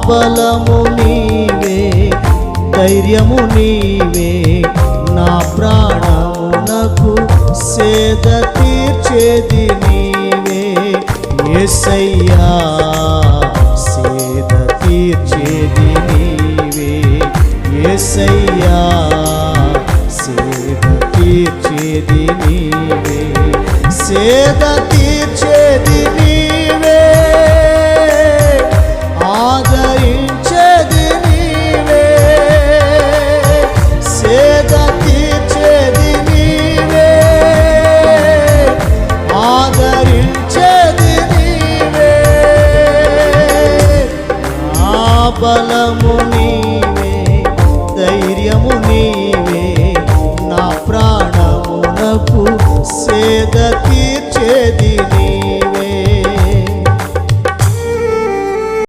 బలము నీవే, ధైర్యము నీవే, నా ప్రాణమునకు సేద తీర్చేది నీవే యేసయ్యా, సేద తీర్చేది నీవే యేసయ్యా, సేద తీర్చేది నీవే, సేద తీర్చేది నీవే, ఆదరించేది నీవే, సేద తీర్చేది నీవే, ఆదరించేది నీవే, నా బలము